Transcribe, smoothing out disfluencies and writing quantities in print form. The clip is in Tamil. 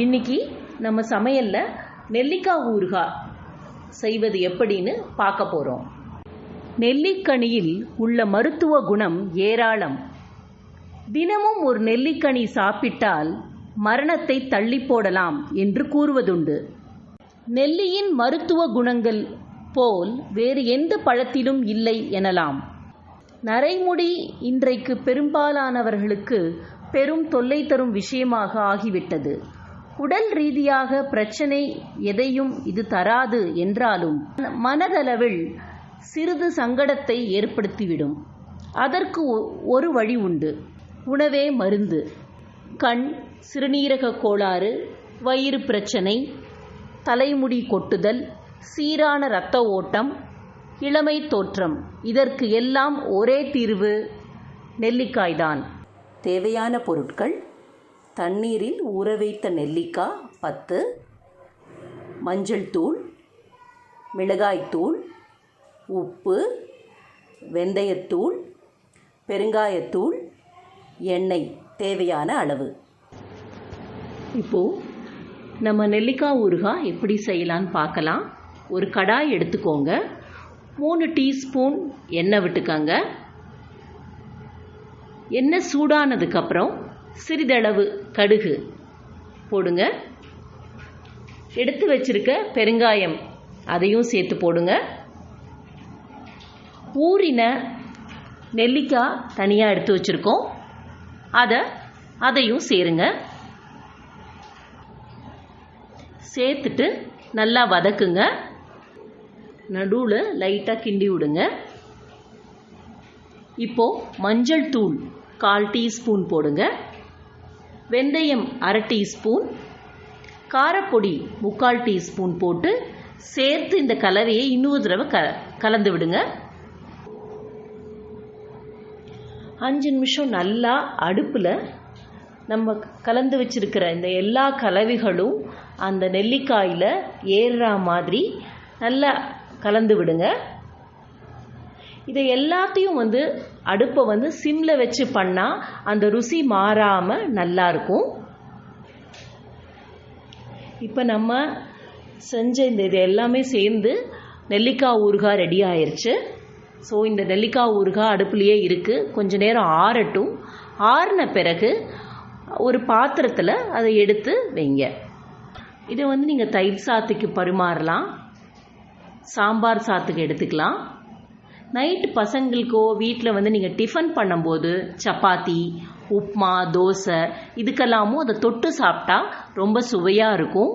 இன்னைக்கு நம்ம சமையலில் நெல்லிக்காய் ஊறுகாய் செய்வது எப்படின்னு பார்க்க போகிறோம். நெல்லிக்கனியில் உள்ள மருத்துவ குணம் ஏராளம். தினமும் ஒரு நெல்லிக்கனி சாப்பிட்டால் மரணத்தை தள்ளி போடலாம் என்று கூறுவதுண்டு. நெல்லியின் மருத்துவ குணங்கள் போல் வேறு எந்த பழத்திலும் இல்லை எனலாம். நரைமுடி இன்றைக்கு பெரும்பாலானவர்களுக்கு பெரும் தொல்லை தரும் விஷயமாக ஆகிவிட்டது. உடல் ரீதியாக பிரச்சனை எதையும் இது தராது என்றாலும் மனதளவில் சிறிது சங்கடத்தை ஏற்படுத்திவிடும். அதற்கு ஒரு வழி உண்டு. உணவே மருந்து. கண், சிறுநீரக கோளாறு, வயிறு பிரச்சனை, தலைமுடி கொட்டுதல், சீரான இரத்த ஓட்டம், இளமை தோற்றம், இதற்கு எல்லாம் ஒரே தீர்வு நெல்லிக்காய்தான். தேவையான பொருட்கள்: தண்ணீரில் ஊற வைத்த நெல்லிக்காய் 10, மஞ்சள் தூள், மிளகாய்த்தூள், உப்பு, வெந்தயத்தூள், பெருங்காயத்தூள், எண்ணெய் தேவையான அளவு. இப்போது நம்ம நெல்லிக்காய் ஊறுகாய் எப்படி செய்யலான்னு பார்க்கலாம். ஒரு கடாய் எடுத்துக்கோங்க. 3 டீஸ்பூன் எண்ணெய் விட்டுக்கோங்க. எண்ணெய் சூடானதுக்கப்புறம் சிறிதளவு கடுகு போடுங்க. எடுத்து வச்சிருக்க பெருங்காயம் அதையும் சேர்த்து போடுங்க. ஊறின நெல்லிக்காய் தனியாக எடுத்து வச்சுருக்கோம், அதையும் சேருங்க. சேர்த்துட்டு நல்லா வதக்குங்க. நடுவில் லைட்டாக கிண்டி விடுங்க. இப்போது மஞ்சள் தூள் 1/4 டீஸ்பூன் போடுங்க. வெந்தயம் 1/2 டீஸ்பூன், காரப்பொடி 3/4 டீஸ்பூன் போட்டு சேர்த்து இந்த கலவையை இன்னொரு தடவை கலந்து விடுங்க. 5 நிமிஷம் நல்லா அடுப்பில் நம்ம கலந்து வச்சிருக்கிற இந்த எல்லா கலவைகளும் அந்த நெல்லிக்காயில் ஏறுற மாதிரி நல்லா கலந்து விடுங்க. இதை எல்லாத்தையும் அடுப்பை சிம்மில் வச்சு பண்ணால் அந்த ருசி மாறாமல் நல்லாயிருக்கும். இப்போ நம்ம செஞ்ச இது எல்லாமே சேர்ந்து நெல்லிக்காய் ஊறுகாய் ரெடி ஆயிடுச்சு. ஸோ இந்த நெல்லிக்காய் ஊறுகாய் அடுப்புலையே இருக்குது. கொஞ்ச நேரம் ஆறட்டும். ஆறின பிறகு ஒரு பாத்திரத்தில் அதை எடுத்து வைங்க. இதை நீங்கள் தயிர் சாத்துக்கு பரிமாறலாம், சாம்பார் சாத்துக்கு எடுத்துக்கலாம். நைட்டு பசங்களுக்கோ வீட்டில் நீங்கள் டிஃபன் பண்ணும்போது சப்பாத்தி, உப்மா, தோசை இதுக்கெல்லாமும் அதை தொட்டு சாப்பிட்டா ரொம்ப சுவையாக இருக்கும்.